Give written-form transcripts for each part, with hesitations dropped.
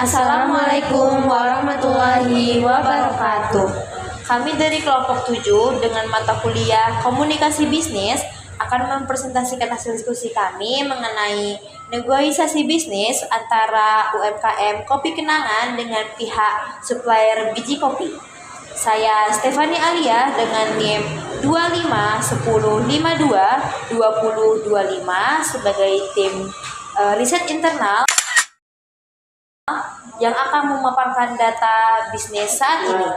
Assalamualaikum warahmatullahi wabarakatuh. Kami dari kelompok 7 dengan mata kuliah Komunikasi Bisnis akan mempresentasikan hasil diskusi kami mengenai negosiasi bisnis antara UMKM Kopi Kenangan dengan pihak supplier biji kopi. Saya Stefani Alia dengan NIM 2510522025 sebagai tim riset internal yang akan memaparkan data bisnis saat ini.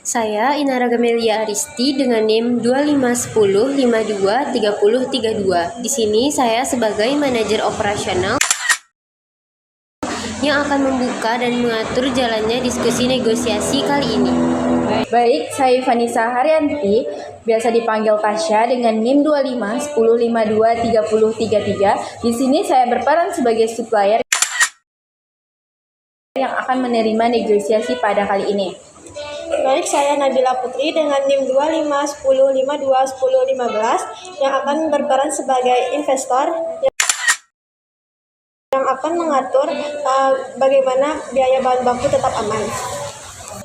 Saya Inara Gamelia Aristi dengan NIM 2510523032. Di sini saya sebagai manajer operasional yang akan membuka dan mengatur jalannya diskusi negosiasi kali ini. Baik, saya Vanessa Haryanti, biasa dipanggil Tasya dengan NIM 2510523033. Di sini saya berperan sebagai supplier yang akan menerima negosiasi pada kali ini. Baik, saya Nabila Putri dengan NIM 2510521015 yang akan berperan sebagai investor yang akan mengatur bagaimana biaya bahan baku tetap aman.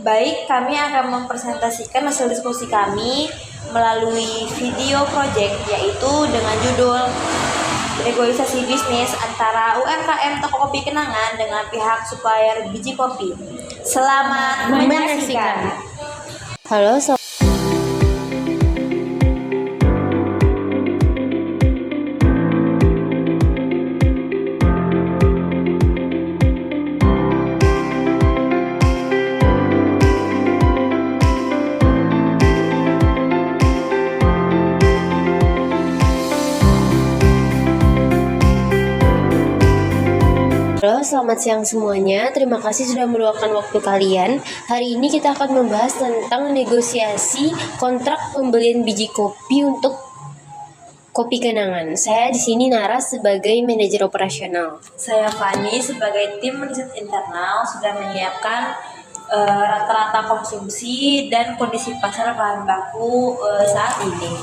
Baik, kami akan mempresentasikan hasil diskusi kami melalui video project, yaitu dengan judul negosiasi bisnis antara UMKM Toko Kopi Kenangan dengan pihak supplier biji kopi. Selamat menyaksikan. Halo, selamat siang semuanya. Terima kasih sudah meluangkan waktu kalian. Hari ini kita akan membahas tentang negosiasi kontrak pembelian biji kopi untuk Kopi Kenangan. Saya di sini Nara sebagai manajer operasional. Saya Fani sebagai tim riset internal sudah menyiapkan rata-rata konsumsi dan kondisi pasar bahan baku saat ini.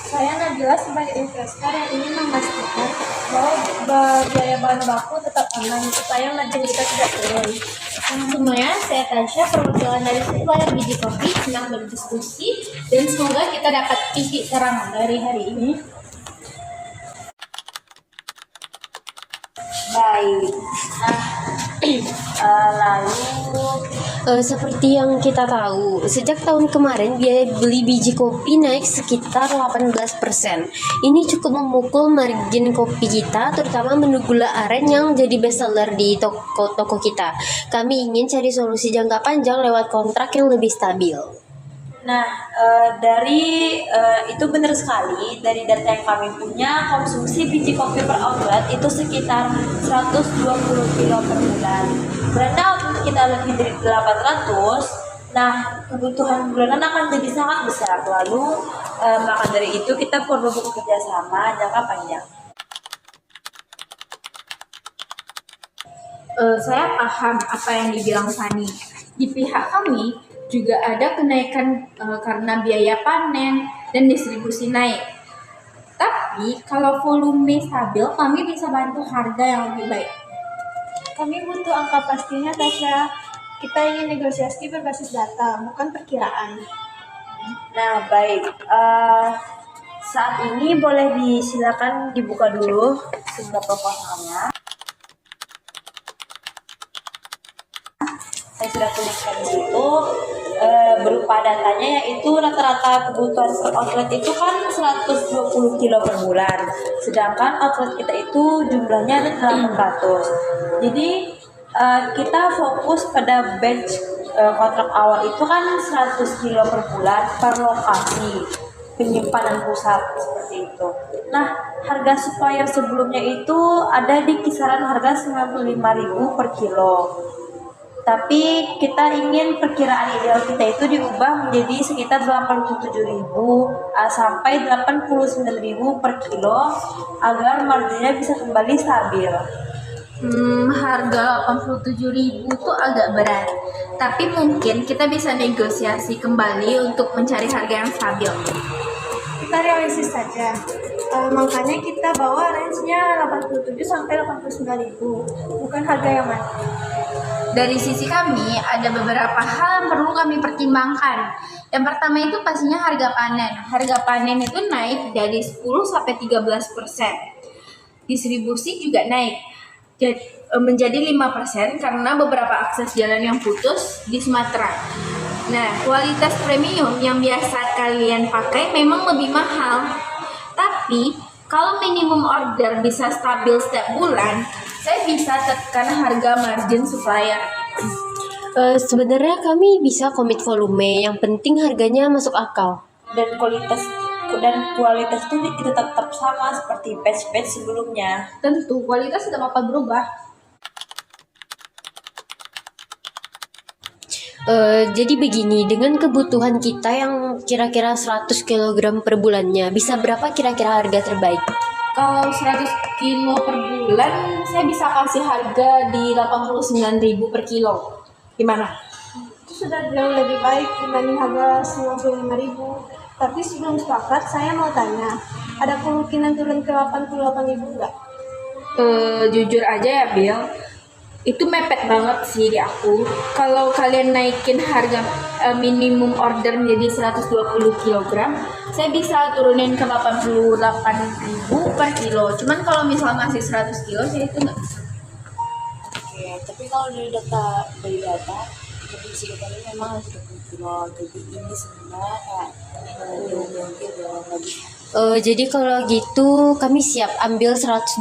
Saya Nabila sebagai investor yang ingin memastikan bahwa biaya bahan baku tetap aman supaya margin kita tidak turun. Semuanya, saya Tasya, perwakilan dari supplier biji kopi, senang berdiskusi dan semoga kita dapat titik terang dari hari ini. Baik, lalu Seperti yang kita tahu, sejak tahun kemarin biaya beli biji kopi naik sekitar 18%. Ini cukup memukul margin kopi kita, terutama menu gula aren yang jadi best seller di toko-toko kita. Kami ingin cari solusi jangka panjang lewat kontrak yang lebih stabil. Nah, itu benar sekali. Dari data yang kami punya, konsumsi biji kopi per outlet itu sekitar 120 kilo per bulan. Karena outlet kita lebih dari 800, nah kebutuhan bulanan akan jadi sangat besar. Lalu, maka dari itu kita perlu bekerja sama jangka panjang. Saya paham apa yang dibilang Fani. Di pihak kami juga ada kenaikan karena biaya panen dan distribusi naik. Tapi kalau volume stabil, kami bisa bantu harga yang lebih baik. Kami butuh angka pastinya, Tasya. Kita ingin negosiasi berbasis data, bukan perkiraan. Nah, baik. Saat ini boleh disilakan dibuka dulu sumber proposalnya. Saya sudah tuliskan di situ berupa datanya, yaitu rata-rata kebutuhan per outlet itu kan 120 kilo per bulan, sedangkan outlet kita itu jumlahnya ada 800. Jadi kita fokus pada batch kontrak awal itu kan 100 kilo per bulan per lokasi penyimpanan pusat seperti itu. Nah, harga supplier sebelumnya itu ada di kisaran harga 95.000 per kilo. Tapi kita ingin perkiraan ideal kita itu diubah menjadi sekitar 87.000 sampai 89.000 per kilo agar marginnya bisa kembali stabil. Harga 87.000 itu agak berat. Tapi mungkin kita bisa negosiasi kembali untuk mencari harga yang stabil. Kita realistis saja. Makanya kita bawa range-nya 87 sampai 89.000, bukan harga yang mati. Dari sisi kami, ada beberapa hal yang perlu kami pertimbangkan. Yang pertama itu pastinya harga panen. Harga panen itu naik dari 10-13%. Distribusi juga naik menjadi 5% karena beberapa akses jalan yang putus di Sumatera. Nah, kualitas premium yang biasa kalian pakai memang lebih mahal. Tapi, kalau minimum order bisa stabil setiap bulan, saya bisa tekan harga margin supplier. Sebenarnya kami bisa komit volume, yang penting harganya masuk akal. Dan kualitas itu tetap sama seperti batch-batch sebelumnya. Tentu, kualitas tidak bakal berubah. Jadi begini, dengan kebutuhan kita yang kira-kira 100 kg per bulannya, bisa berapa kira-kira harga terbaik? Kalau 100 kilo per bulan, saya bisa kasih harga di 89.000 per kilo. Gimana? Itu sudah jauh lebih baik dibanding harga 95.000. Tapi sebelum sepakat, saya mau tanya, ada kemungkinan turun ke 88.000 enggak? Jujur aja ya Bill, itu mepet banget sih di aku. Kalau kalian naikin harga minimum order menjadi 120 kg, saya bisa turunin ke 88.000 per kilo. Cuman kalau misal masih 100 kilo, saya itu nggak bisa. Oke, tapi kalau dari data produksi kita ini memang harus 20 kilo. Jadi ini sebenarnya kayak lagi. Jadi kalau gitu kami siap ambil 120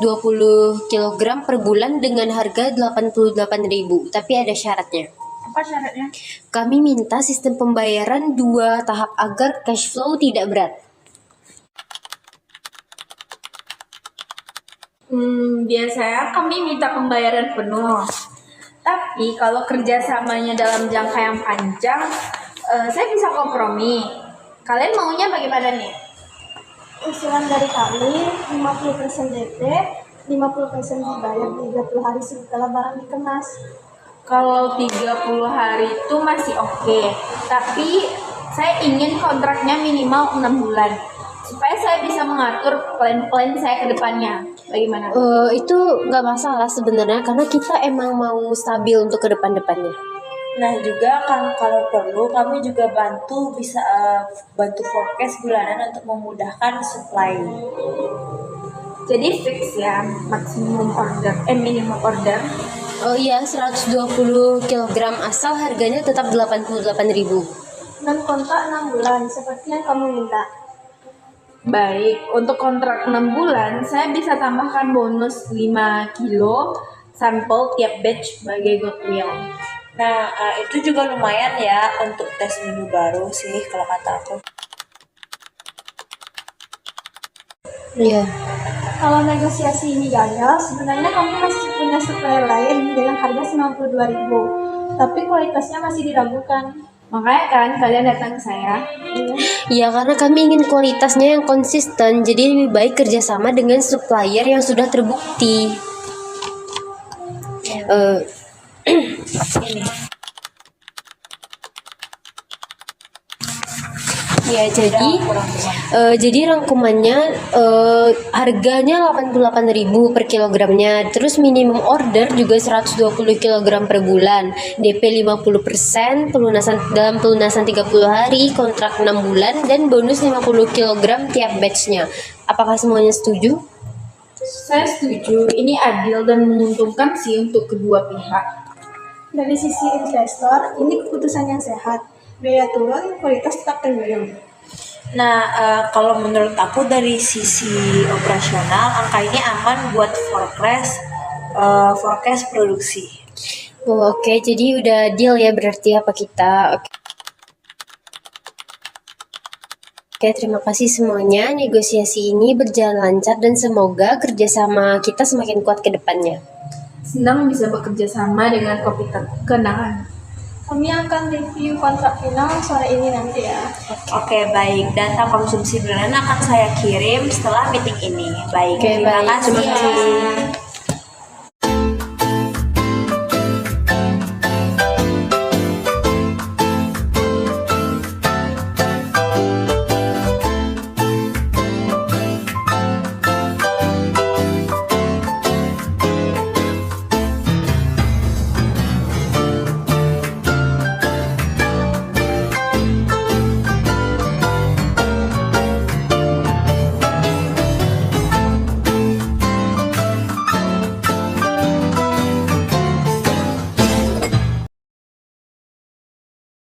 kg per bulan dengan harga 88.000, tapi ada syaratnya. Apa syaratnya? Kami minta sistem pembayaran 2 tahap agar cash flow tidak berat. Biasanya kami minta pembayaran penuh. Tapi kalau kerjasamanya dalam jangka yang panjang, saya bisa kompromi. Kalian maunya bagaimana nih? Usulan dari kami 50% DP, 50% dibayar 30 hari setelah barang dikemas. Kalau 30 hari itu masih oke. Tapi saya ingin kontraknya minimal 6 bulan. Supaya saya bisa mengatur plan-plan saya ke depannya. Bagaimana? Itu nggak masalah sebenarnya karena kita emang mau stabil untuk ke depan-depannya. Nah juga kan kalau perlu kami juga bisa bantu forecast bulanan untuk memudahkan supply. Jadi fix ya minimum order. Oh iya, 120 kg asal harganya tetap 88.000. Dan kontrak 6 bulan seperti yang kamu minta. Baik, untuk kontrak 6 bulan, saya bisa tambahkan bonus 5 kilo sampel tiap batch sebagai goodwill. Nah itu juga lumayan ya untuk tes menu baru sih kalau kata aku. Iya. Kalau negosiasi ini gagal, sebenarnya kamu masih punya supplier lain dengan harga 92.000. Tapi kualitasnya masih diragukan. Makanya kan kalian datang ke saya. Ya karena kami ingin kualitasnya yang konsisten, jadi lebih baik kerjasama dengan supplier yang sudah terbukti. Ya jadi rangkumannya harganya 88.000 per kilogramnya, terus minimum order juga 120 kg per bulan, DP 50%, dalam pelunasan 30 hari, kontrak 6 bulan, dan bonus 50 kg tiap batchnya. Apakah semuanya setuju? Saya setuju, ini adil dan menguntungkan sih untuk kedua pihak. Dari sisi investor, ini keputusan yang sehat. Biaya turun, kualitas tetap tinggi. Nah kalau menurut aku dari sisi operasional angka ini aman buat forecast produksi. Oh, Oke, jadi udah deal ya berarti apa kita? Oke, terima kasih semuanya. Negosiasi ini berjalan lancar dan semoga kerjasama kita semakin kuat ke depannya. Senang bisa bekerja sama dengan Kopi Kenangan. Kami akan review kontrak final sore ini nanti ya. Oke baik, data konsumsi bulanan akan saya kirim setelah meeting ini. Baik, Oke, terima baik. kasih. Terima kasih.